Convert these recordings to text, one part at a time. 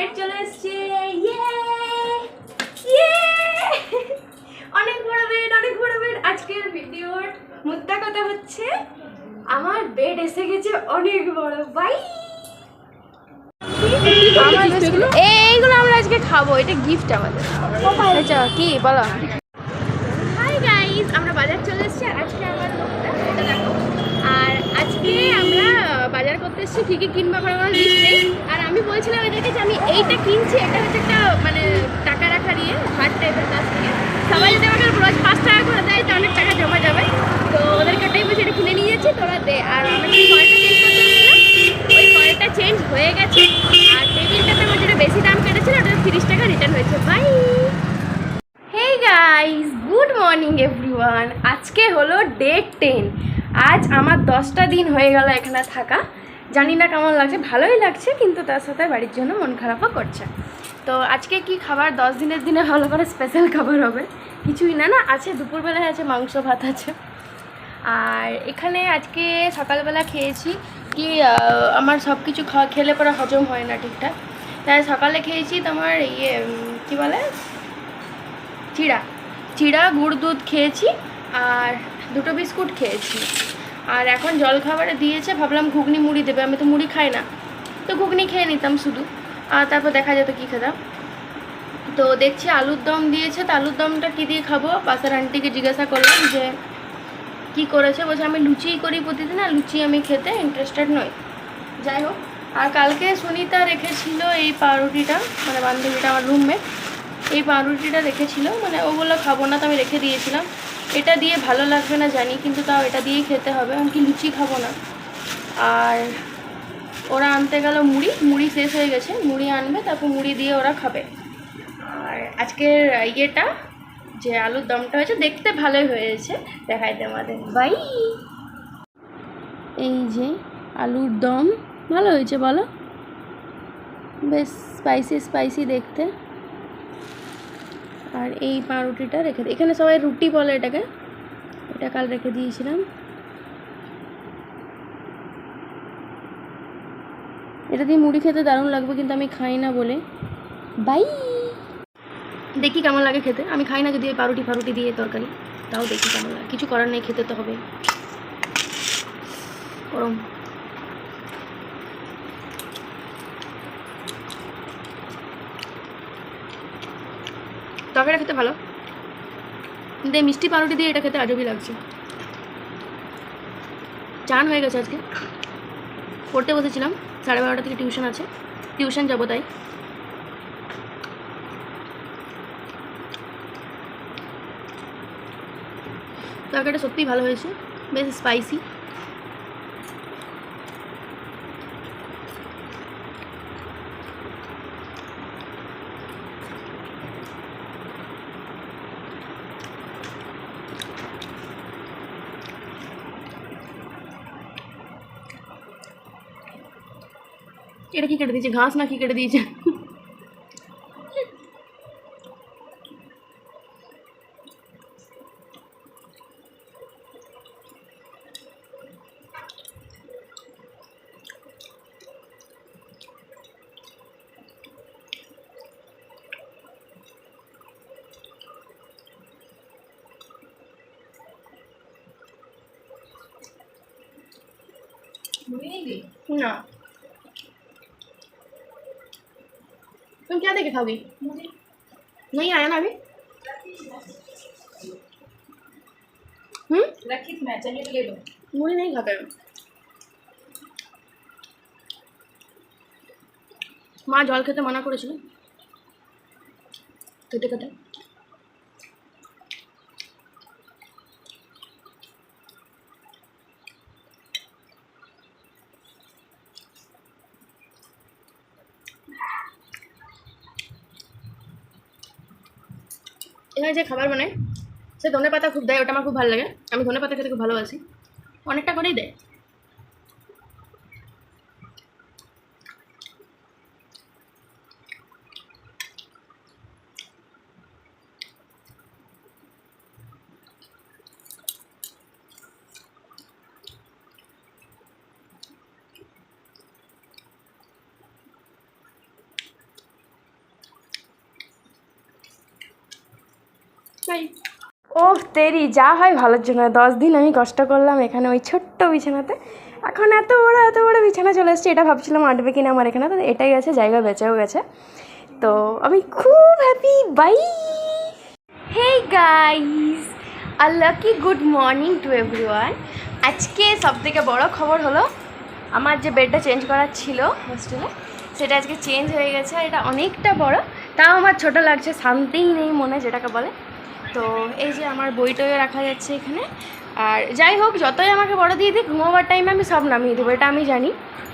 Bed চলে এসেছে। ইয়ে ইয়ে অনেক বড় বেড। আজকের ভিডিওর মুদ্রা কথা হচ্ছে আমার বেড এসে গেছে অনেক বড়। বাই এইগুলো আমরা আজকে খাবো, এটা গিফট আমাদের। কি বলো? হাই গাইস, আমরা বাজার চলে এসেছি। আজকে আমার এটা দেখো। আর আজকে আমরা বাজার করতে এসেছি, কী কী কিনবো আমার লিস্ট নেই। আর আমি বলছিলাম এদেরকে যে আমি এইটা কিনছি, এটা হচ্ছে একটা মানে টাকা রাখার হার্ট টাইপের কাছ থেকে সবাই যদি আমাকে রোজ 5 টাকা করে দেয় তো অনেক টাকা জমা যাবে। তো ওদেরকে ওটাই বলছি, এটা কিনে নিয়ে যাচ্ছি, তোরা দে। আর আমি যে কয়েলটা চেঞ্জ করতে এসেছিলাম, ওই কয়েলটা চেঞ্জ হয়ে গেছে। আর টেবিলটাতে আমার যেটা বেশি দাম কেটেছিল ওটা 30 টাকা রিটার্ন হয়েছে। Bye. Hey guys, good morning everyone. আজকে হলো ডে 10। আজ আমার 10টা দিন হয়ে গেল এখানে থাকা। জানি না কেমন লাগছে, ভালোই লাগছে, কিন্তু তার সাথে বাড়ির জন্য মন খারাপও করছে। তো আজকে কি খাবার, 10 দিনের দিনে ভালো করে স্পেশাল খাবার হবে কিছুই না আছে। দুপুরবেলায় আছে মাংস ভাত আছে। আর এখানে আজকে সকালবেলা খেয়েছি কি আমার সব কিছু খেলে পরে হজম হয় না ঠিকঠাক, তাই সকালে খেয়েছি তোমার কী বলে চিড়া গুড় দুধ খেয়েছি, আর 2টো বিস্কুট খেয়েছি। আর এখন জলখাবারে দিয়েছে, ভাবলাম ঘুগনি মুড়ি দেবে, আমি তো মুড়ি খাই না, তো ঘুগনি খেয়ে নিতাম শুধু, আর তারপর দেখা যেত কী খেতাম। তো দেখছি আলুর দম দিয়েছে, তো আলুর দমটা কী দিয়ে খাবো, পাশের আন্টিকে জিজ্ঞাসা করলাম যে কি করেছে, বলছে আমি লুচিই করি প্রতিদিন, আর লুচি আমি খেতে ইন্টারেস্টেড নই। যাই হোক, আর কালকে সুনিতা রেখেছিল এই পাউরুটিটা, মানে বান্ধবীটা আমার রুমমেট, এই পাউরুটিটা রেখেছিল, মানে ওগুলো খাবো না, তো আমি রেখে দিয়েছিলাম। এটা দিয়ে ভালো লাগবে না জানি, কিন্তু তাও এটা দিয়েই খেতে হবে, আমি কি লুচি খাবো না। আর ওরা আনতে গেল মুড়ি শেষ হয়ে গেছে, মুড়ি আনবে, তারপর মুড়ি দিয়ে ওরা খাবে। আর আজকের ইয়েটা যে আলুর দমটা হয়েছে দেখতে ভালোই হয়েছে, দেখাইতে আমাদের। বাই। এই যে আলুর দম ভালো হয়েছে বলো, বেশ স্পাইসি দেখতে। আর এই পাউরুটিটা রেখে দিই, এখানে সবাই রুটি বলে এটাকে, এটা কাল রেখে দিয়েছিলাম। এটা দিয়ে মুড়ি খেতে দারুণ লাগবে, কিন্তু আমি খাই না বলে। বাই। দেখি কেমন লাগে খেতে, আমি খাই না যদি ওই পাউরুটি দিয়ে তরকারি, তাও দেখি কেমন লাগে, কিছু করার নেই, খেতে তো হবে। গরম তরকারিটা খেতে ভালো, কিন্তু এই মিষ্টি পাউরুটি দিয়ে এটা খেতে আজবই লাগছে। চান হয়ে গেছে, আজকে পড়তে বসেছিলাম, 12:30 থেকে টিউশন আছে, টিউশন যাবো তাই। তরকারিটা সত্যিই ভালো হয়েছে, বেশ স্পাইসি। এটা কি কেটে দিয়েছে, ঘাস না কি কেটে দিয়েছে? ना तुम क्या देके खाओगी? नहीं आया ना अभी। रखी थी मैं, चाहिए तो ले लो। मुझे नहीं खाता है। माँ जल खेते माना करेছিল কেটে কেটে। এখানে যে খাবার বানায় সে ধনে পাতা খুব দেয়, ওটা আমার খুব ভালো লাগে, আমি ধনে পাতা খেতে খুব ভালোবাসি, অনেকটা করেই দেয়। ওহ তেরি, যা হয় ভালোর জন্য। 10 দিন আমি কষ্ট করলাম এখানে ওই ছোট্ট বিছানাতে, এখন এত বড় বিছানা চলে এসেছে। এটা ভাবছিলাম আঁটবে কিনা আমার এখানে, তো এটাই গেছে, জায়গা বেঁচেও গেছে। তো আমি খুব happy. Bye. Hey guys, a lucky good morning to everyone. আজকে সবথেকে বড় খবর হলো আমার যে বেডটা চেঞ্জ করার ছিল হোস্টেলে, সেটা আজকে চেঞ্জ হয়ে গেছে। এটা অনেকটা বড়, তাও আমার ছোট লাগছে, শান্তিই নেই মনে, যেটাকে বলে। তো এই যে আমার বই টইও রাখা যাচ্ছে এখানে। আর যাই হোক, যতই আমাকে বড় দিয়ে দিই, ঘুমোবার টাইমে আমি সব নামিয়ে দেবো, এটা আমি জানি।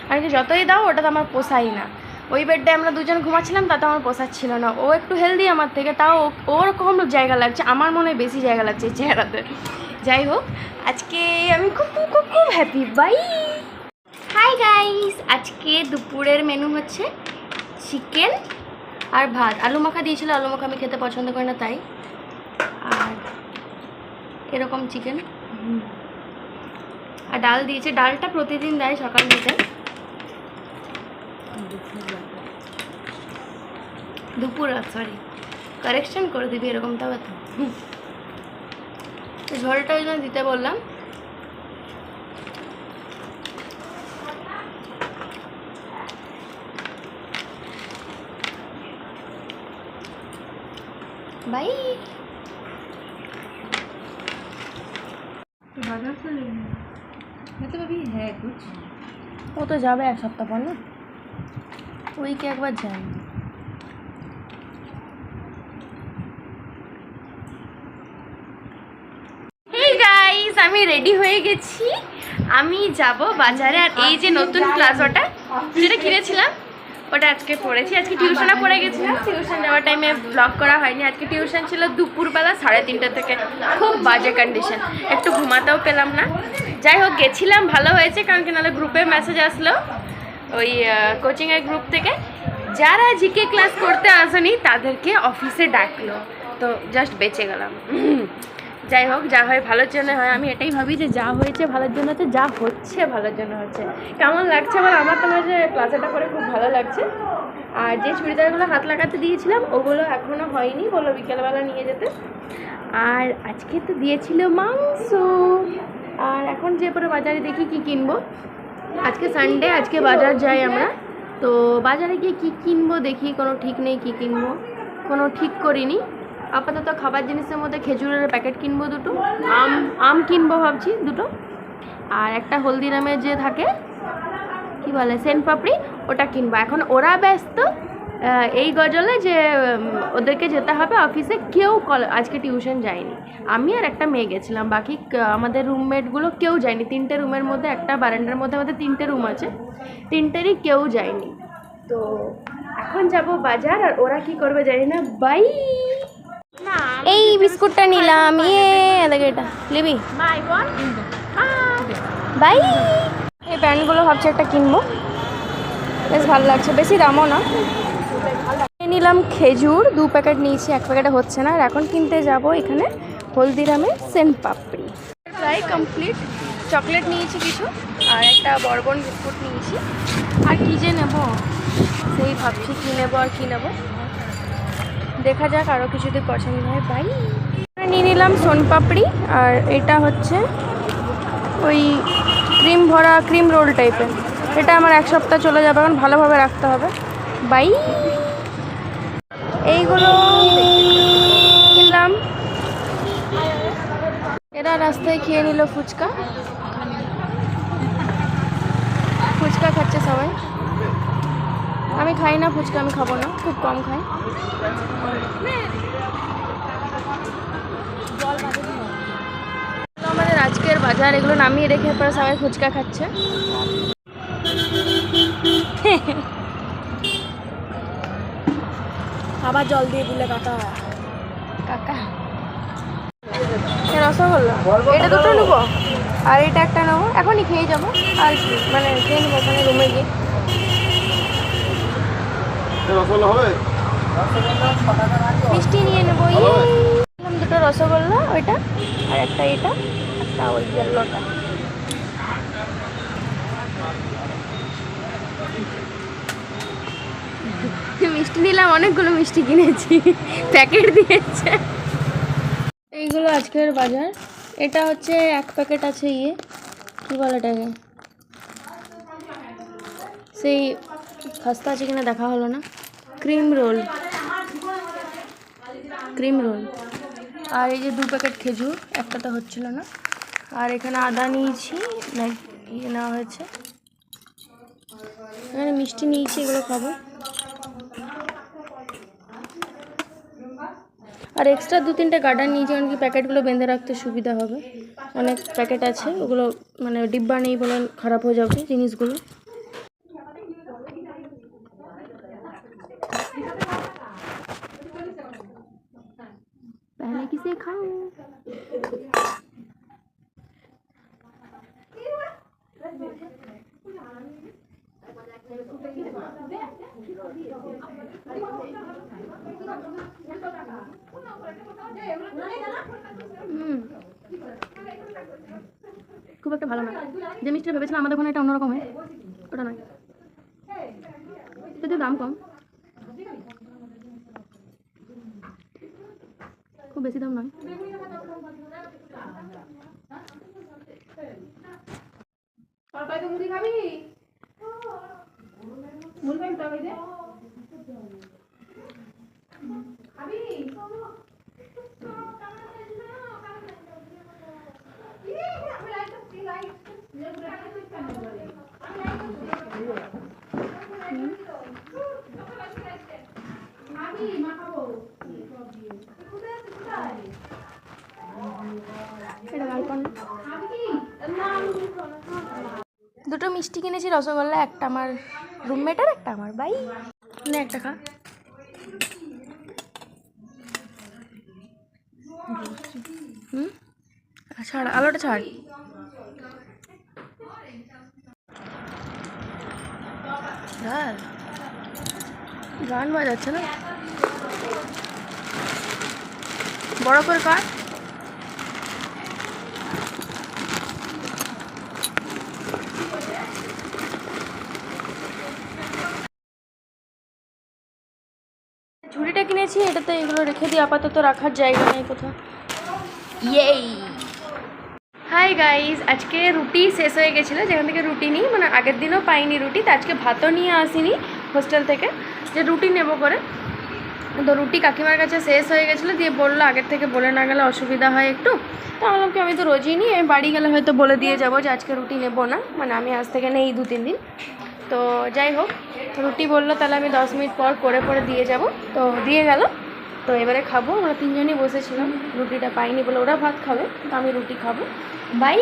আর কি যতই দাও, ওটা তো আমার পোষাই না। ওই বেডে আমরা দুজন ঘুমাচ্ছিলাম, তাতে আমার পোষাচ্ছিল না। ও একটু হেলদি আমার থেকে, তাও ওর কম জায়গা লাগছে, আমার মনে হয় বেশি জায়গা লাগছে এই চেহারাতে। যাই হোক, আজকে আমি খুব খুব খুব হ্যাপি। বাই। হাই গাইস, আজকে দুপুরের মেনু হচ্ছে চিকেন আর ভাত। আলু মাখা দিয়েছিল, আলু মাখা আমি খেতে পছন্দ করি না, তাই। আর এরকম চিকেন আর ডাল দিয়েছে। ডালটা প্রতিদিন দেয় সকাল দিতে, দুপুর, সরি কারেকশন করে দিবি এরকম, তবে তো ঝোলটা ওই জন্য দিতে বললাম। बाय। मतलब अभी है कुछ, वो तो जाबे एक सप्ताह पर ना, वही के एक बार जाएंगे। हे गाइस, আমি রেডি হয়ে গেছি। আমি যাব বাজারে। আর এই যে নতুন প্লাজোটা যেটা কিনেছিলাম, ওটা আজকে পড়েছি। আজকে টিউশনে পড়ে গেছিলাম, টিউশন যাওয়ার টাইমে ব্লগ করা হয়নি। আজকে টিউশন ছিল দুপুরবেলা 3:30 থেকে, খুব বাজে কন্ডিশন, একটু ঘুমাতেও পেলাম না। যাই হোক, গেছিলাম, ভালো হয়েছে, কারণ কি নাহলে গ্রুপে মেসেজ আসলো ওই কোচিংয়ের গ্রুপ থেকে, যারা জিকে ক্লাস করতে আসেনি তাদেরকে অফিসে ডাকলো, তো জাস্ট বেঁচে গেলাম। যাই হোক, যা হয় ভালোর জন্য হয়, আমি এটাই ভাবি যে যা হয়েছে ভালোর জন্য হচ্ছে, যা হচ্ছে ভালোর জন্য হচ্ছে। কেমন লাগছে বল? আমার তো যে প্লাজোটা করে খুব ভালো লাগছে। আর যে চুড়িদারগুলো হাত লাগাতে দিয়েছিলাম, ওগুলো এখনও হয়নি, বললো বিকেলবেলা নিয়ে যেতে। আর আজকে তো দিয়েছিল মাংস। আর এখন যে পরে বাজারে দেখি কি কিনবো। আজকে সানডে, আজকে বাজার যাই আমরা। তো বাজারে গিয়ে কী কিনবো দেখি, কোনো ঠিক নেই কী কিনবো, কোনো ঠিক করিনি। আপাতত খাবার জিনিসের মধ্যে খেজুরের প্যাকেট কিনবো দুটো, আম কিনবো ভাবছি দুটো, আর একটা হলদিরামের যে থাকে কি বলে সেন্ট পাপড়ি, ওটা কিনবো। এখন ওরা ব্যস্ত এই গজলে যে ওদেরকে যেতে হবে অফিসে, কেউ আজকে টিউশন যায়নি। আমি আর একটা মেয়ে গেছিলাম, বাকি আমাদের রুমমেটগুলো কেউ যায়নি। 3টে রুমের মধ্যে, একটা বারান্দার মধ্যে আমাদের 3টে রুম আছে, 3টেরই কেউ যায়নি। তো এখন যাব বাজার, আর ওরা কি করবে জানি না। বাই। এই বিস্কুটটা নিলাম, দেখে এটা লিবি। বাই। এই প্যান্টগুলো ভাবছি একটা কিনবো, বেশ ভালো লাগছে, বেশি দামও না। নিলাম খেজুর 2 প্যাকেট নিয়েছি, 1 প্যাকেটে হচ্ছে না। আর এখন কিনতে যাব এখানে হলদিরামে সেন্ট পাপড়ি। প্রায় কমপ্লিট। চকলেট নিয়েছি কিছু, আর একটা বরবন বিস্কুট নিয়েছি। আর কী যে নেবো সেই ভাবছি, কী নেবো আর কী নেবো, দেখা যাক, আরও কিছু যদি পছন্দ হয়। বাই। নিয়ে নিলাম সোনপাপড়ি, আর এটা হচ্ছে ওই ক্রিম ভরা ক্রিম রোল টাইপের। এটা আমার 1 সপ্তাহ চলে যাবে, এখন ভালোভাবে রাখতে হবে। বাই। এইগুলো কিনলাম। এরা রাস্তায় খেয়ে নিল ফুচকা, ফুচকা খাচ্ছে সবাই। আমি খাই না ফুচকা, আমি খাবো না, খুব কম খাই। আমাদের আজকের বাজার, এগুলো নামিয়ে রেখে পরে সবাই ফুচকা খাচ্ছে। আবার জল দিয়ে দিলে কাকা কাকা। রসগোল্লা এটা দুটো নেবো, আর এটা একটা নেবো, এখনই খেয়ে যাবো। আর মানে খেয়ে নেবো ওখানে রুমে গিয়ে। মিষ্টি নিয়ে নেবো, দুটো রসগোল্লা, ওইটা আর একটা এটা, একটা ওই ইয়েলোটা। মিষ্টি নিলাম, অনেকগুলো মিষ্টি কিনেছি, প্যাকেট দিয়েছে। এইগুলো আজকের বাজার। এটা হচ্ছে এক প্যাকেট আছে কি বলে এটাকে, সেই খাস্তা আছে কিনা দেখা হলো না, ক্রিম রোল। আর এই যে 2 প্যাকেট খেজুর, একটা তো হচ্ছিল না। আর এখানে আদা নিয়েছি, নেওয়া হয়েছে। এখানে মিষ্টি নিয়েছি, এগুলো খাবো। আর এক্সট্রা 2-3টে গার্ডার নিয়েছি, কারণ কি প্যাকেটগুলো বেঁধে রাখতে সুবিধা হবে। অনেক প্যাকেট আছে, ওগুলো মানে ডিব্বা নেই বলে খারাপ হয়ে যাবে জিনিসগুলো। पहले किसे खाओ। খুব একটা ভালো না, যে মিষ্টিটা ভেবেছিলাম আমাদের ওখানে এটা অন্যরকম হয়, ওটা নয়। এটাতে দাম কম, খুব বেশি দাম নয়। মুড়ি খাবি? মুড়ি খাবি তরকারি খাবি? দুটো মিষ্টি কিনেছি, রসগোল্লা, একটা আমার রুমমেটার, একটা আমার ভাই। নে একটা খা। ছাড়, আলোটা ছাড়। গান বাজাচ্ছে না, বড় করে কাট। ঝুড়িটা কিনেছি, এটাতে এগুলো রেখে দিই, আপাতত রাখার জায়গা নেই কোথাও। ইয়েই। হাই গাইজ, আজকে রুটি শেষ হয়ে গেছিলো, যেখান থেকে রুটি নিই, মানে আগের দিনও পাইনি রুটি, তো আজকে ভাতও নিয়ে আসিনি হোস্টেল থেকে, যে রুটি নেব করে। তো রুটি কাকিমার কাছে শেষ হয়ে গেছিলো, দিয়ে বললো আগের থেকে বলে না গেলে অসুবিধা হয় একটু। তো বললাম কি আমি তো রোজই নিই, আমি বাড়ি গেলে হয়তো বলে দিয়ে যাবো যে আজকে রুটি নেবো না, মানে আমি আজ থেকে নেই 2-3 দিন। তো যাই হোক, রুটি বললো তাহলে আমি 10 মিনিট পর করে দিয়ে যাব। তো দিয়ে গেল। তো এবারে খাবো, আমরা 3জনই বসেছিলাম, রুটিটা পাইনি বলে ওরা ভাত খাবে, তো আমি রুটি খাবো। বাই।